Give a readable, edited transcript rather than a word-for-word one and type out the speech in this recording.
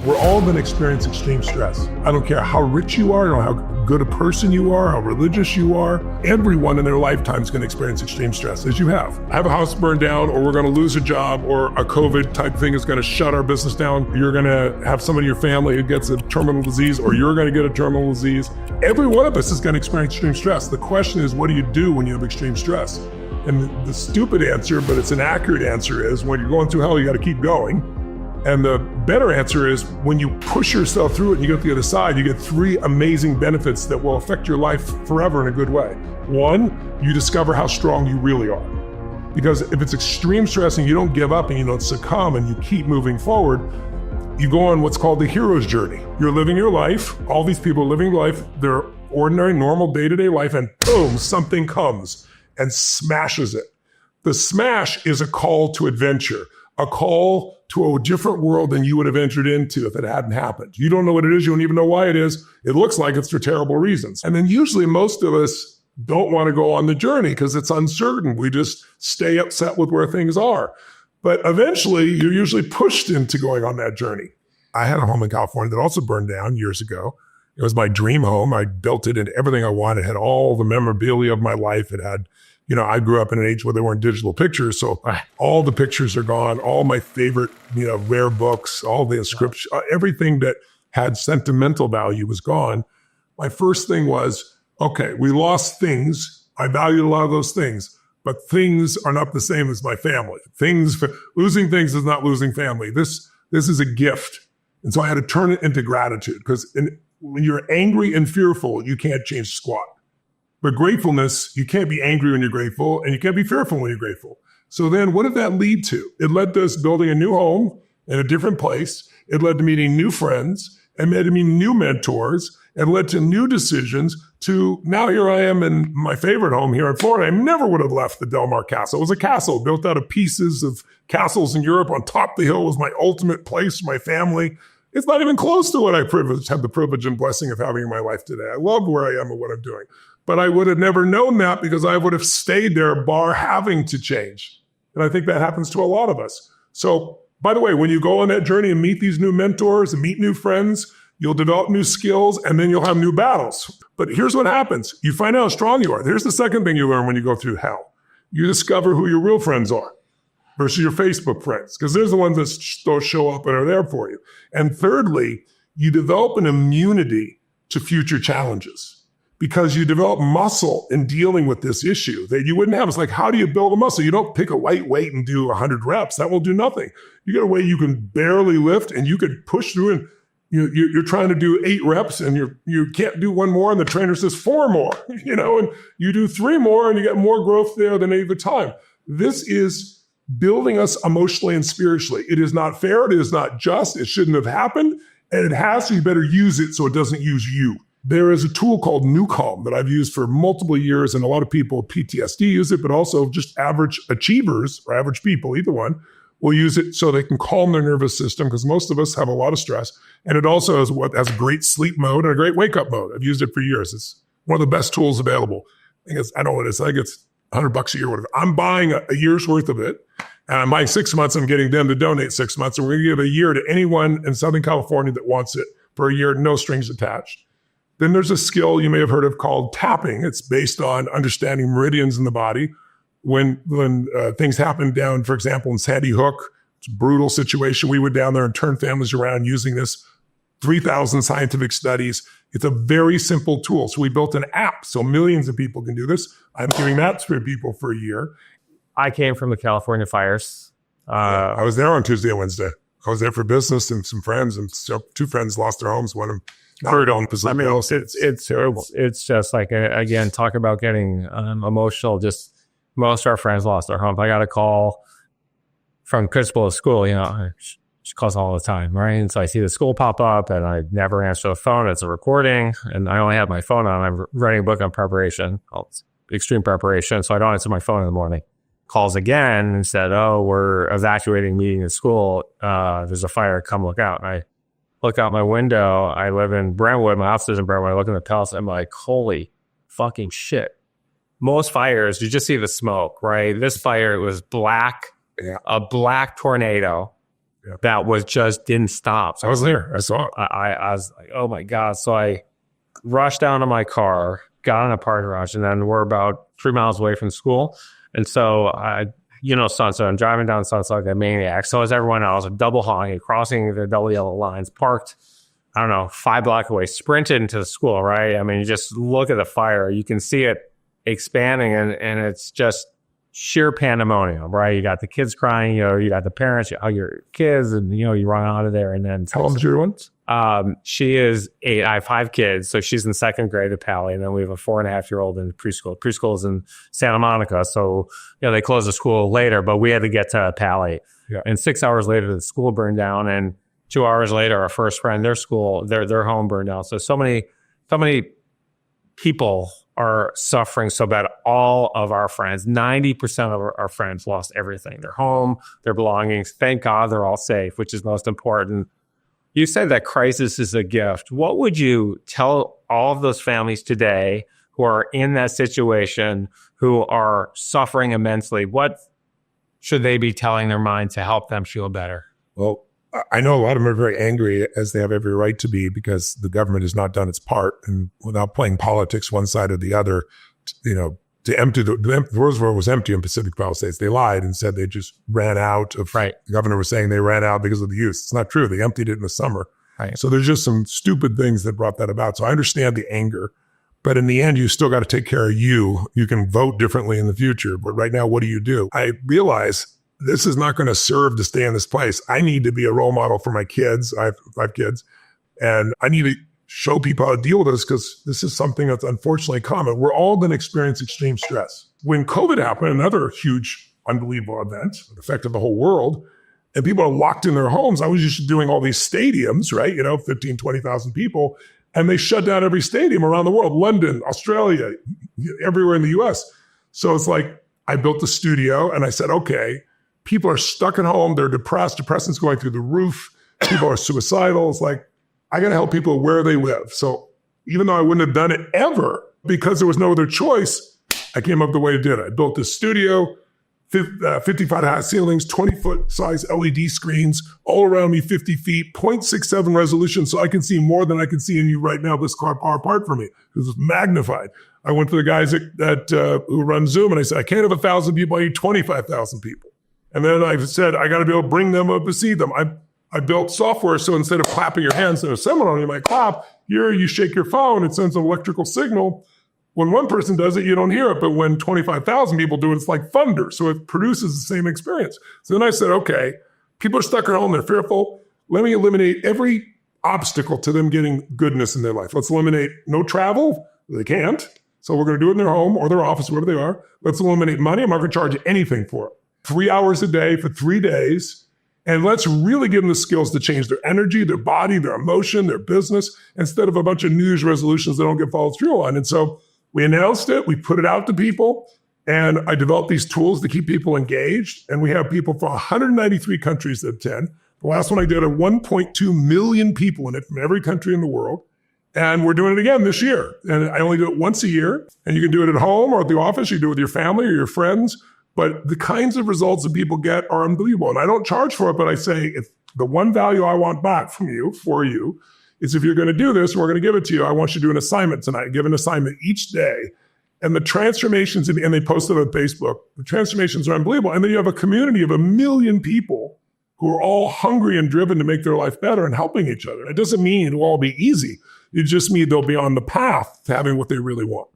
We're all going to experience extreme stress. I don't care how rich you are, or how good a person you are, how religious you are. Everyone in their lifetime is going to experience extreme stress, as you have. Have a house burned down, or we're going to lose a job, or a COVID type thing is going to shut our business down. You're going to have someone in your family who gets a terminal disease, or you're going to get a terminal disease. Every one of us is going to experience extreme stress. The question is, what do you do when you have extreme stress? And the stupid answer, but it's an accurate answer, is when you're going through hell, you got to keep going. And the better answer is when you push yourself through it and you get to the other side, you get 3 amazing benefits that will affect your life forever in a good way. 1, you discover how strong you really are. Because if it's extreme stress and you don't give up and you don't succumb and you keep moving forward, you go on what's called the hero's journey. You're living your life. All these people are living life, their ordinary, normal day-to-day life, and boom, something comes and smashes it. The smash is a call to adventure, a call to a different world than you would have entered into if it hadn't happened. You don't know what it is. You don't even know why it is. It looks like it's for terrible reasons. And then usually most of us don't want to go on the journey because it's uncertain. We just stay upset with where things are. But eventually you're usually pushed into going on that journey. I had a home in California that also burned down years ago. It was my dream home. I built it into everything I wanted. It had all the memorabilia of my life. It had, I grew up in an age where there weren't digital pictures. So all the pictures are gone. All my favorite, rare books, all the inscriptions, everything that had sentimental value was gone. My first thing was, okay, we lost things. I valued a lot of those things, but things are not the same as my family. Losing things is not losing family. This is a gift. And so I had to turn it into gratitude, because when you're angry and fearful, you can't change squat. But gratefulness, you can't be angry when you're grateful, and you can't be fearful when you're grateful. So then what did that lead to? It led to us building a new home in a different place. It led to meeting new friends, and led to meeting new mentors, and led to new decisions to now here I am in my favorite home here in Florida. I never would have left the Del Mar Castle. It was a castle built out of pieces of castles in Europe. On top of the hill was my ultimate place for my family. It's not even close to what I had the privilege and blessing of having in my life today. I love where I am and what I'm doing. But I would have never known that because I would have stayed there, bar having to change. And I think that happens to a lot of us. So, by the way, when you go on that journey and meet these new mentors and meet new friends, you'll develop new skills, and then you'll have new battles. But here's what happens. You find out how strong you are. Here's the second thing you learn when you go through hell. You discover who your real friends are versus your Facebook friends, because there's the ones that show up and are there for you. And thirdly, you develop an immunity to future challenges, because you develop muscle in dealing with this issue that you wouldn't have. It's like, how do you build a muscle? You don't pick a light weight and do 100 reps. That will do nothing. You get a weight you can barely lift, and you could push through, and you're trying to do 8 reps, and you can't do 1 more, and the trainer says 4 more, and you do 3 more, and you get more growth there than any other time. This is building us emotionally and spiritually. It is not fair. It is not just. It shouldn't have happened. And it has, so you better use it so it doesn't use you. There is a tool called Newcalm that I've used for multiple years, and a lot of people with PTSD use it, but also just average achievers or average people, either one, will use it so they can calm their nervous system, because most of us have a lot of stress. And it also has a great sleep mode and a great wake up mode. I've used it for years. It's one of the best tools available. I don't know what it is. I think it's $100 a year, whatever. I'm buying a year's worth of it, and I'm buying 6 months. I'm getting them to donate 6 months. And we're going to give a year to anyone in Southern California that wants it for a year, no strings attached. Then there's a skill you may have heard of called tapping. It's based on understanding meridians in the body. When things happen down, for example, in Sandy Hook, it's a brutal situation. We went down there and turned families around using this. 3,000 scientific studies. It's a very simple tool. So we built an app so millions of people can do this. I'm doing that for people for a year. I came from the California fires. I was there on Tuesday and Wednesday. I was there for business and some friends, and so 2 friends lost their homes. One of them it's terrible. It's just like, again, talk about getting emotional. Just most of our friends lost their homes. I got a call from principal of school, she calls all the time, right? And so I see the school pop up, and I never answer the phone. It's a recording, and I only have my phone on. I'm writing a book on preparation, extreme preparation, so I don't answer my phone in the morning. Calls again and said, "Oh, we're evacuating meeting at school. There's a fire. Come look out." And I look out my window. I live in Brentwood. My office is in Brentwood. I look in the palace. I'm like, holy fucking shit. Most fires, you just see the smoke, right? This fire, it was black, a black tornado. that was just didn't stop. So I was there. I saw it. I was like, oh my God. So I rushed down to my car, got in a parking garage, and then we're about 3 miles away from school. And so Sunset, I'm driving down Sunset like a maniac. So is everyone else, double honking, crossing the double yellow lines, parked, 5 blocks away, sprinted into the school, right? I mean, you just look at the fire, you can see it expanding, and it's just sheer pandemonium, right? You got the kids crying, you got the parents, you hug your kids, and you run out of there. And then how old is your one? She is 8. I have 5 kids, so she's in 2nd grade at Pally, and then we have a 4.5-year-old in preschool. Preschool is in Santa Monica, so they closed the school later, but we had to get to Pally. Yeah. And 6 hours later, the school burned down, and 2 hours later, our first friend, their school, their home burned down. So many people are suffering so bad. All of our friends, 90% of our friends lost everything, their home, their belongings. Thank God they're all safe, which is most important. You said that crisis is a gift. What would you tell all of those families today who are in that situation, who are suffering immensely? What should they be telling their mind to help them feel better? Well, I know a lot of them are very angry, as they have every right to be, because the government has not done its part, and without playing politics one side or the other, to empty the Roosevelt was empty in Pacific Palisades. They lied and said they just ran out of. Right. The governor was saying they ran out because of the use. It's not true. They emptied it in the summer. Right. So there's just some stupid things that brought that about. So I understand the anger, but in the end, you still got to take care of you. You can vote differently in the future, but right now, what do? I realize this is not going to serve to stay in this place. I need to be a role model for my kids. I have 5 kids, and I need to show people how to deal with this, because this is something that's unfortunately common. We're all going to experience extreme stress. When COVID happened, another huge, unbelievable event that affected the whole world, and people are locked in their homes. I was used to doing all these stadiums, right? 15, 20,000 people, and they shut down every stadium around the world, London, Australia, everywhere in the US. So it's like, I built the studio and I said, okay, people are stuck at home. They're depressed. Depression's going through the roof. People are suicidal. It's like, I got to help people where they live. So even though I wouldn't have done it ever, because there was no other choice, I came up the way to do it. I built this studio, 55 high ceilings, 20-foot size LED screens, all around me, 50 feet, 0.67 resolution, so I can see more than I can see in you right now, this car far apart from me. This is magnified. I went to the guys who run Zoom, and I said, I can't have 1,000 people, I need 25,000 people. And then I said, I got to be able to bring them up to see them. I built software, so instead of clapping your hands in a seminar, you might clap. Here, you shake your phone, it sends an electrical signal. When one person does it, you don't hear it. But when 25,000 people do it, it's like thunder. So it produces the same experience. So then I said, okay, people are stuck at home, they're fearful. Let me eliminate every obstacle to them getting goodness in their life. Let's eliminate no travel. They can't. So we're going to do it in their home or their office, wherever they are. Let's eliminate money. I'm not going to charge anything for it. 3 hours a day for 3 days. And let's really give them the skills to change their energy, their body, their emotion, their business, instead of a bunch of New Year's resolutions that don't get followed through on. And so we announced it, we put it out to people, and I developed these tools to keep people engaged. And we have people from 193 countries that attend. The last one I did, 1.2 million people in it from every country in the world. And we're doing it again this year. And I only do it once a year. And you can do it at home or at the office. You do it with your family or your friends. But the kinds of results that people get are unbelievable. And I don't charge for it, but I say, if the one value I want back from you, for you, is if you're going to do this, and we're going to give it to you, I want you to do an assignment tonight. Give an assignment each day. And the transformations, and they post it on Facebook, the transformations are unbelievable. And then you have a community of 1 million people who are all hungry and driven to make their life better and helping each other. It doesn't mean it'll all be easy. It just means they'll be on the path to having what they really want.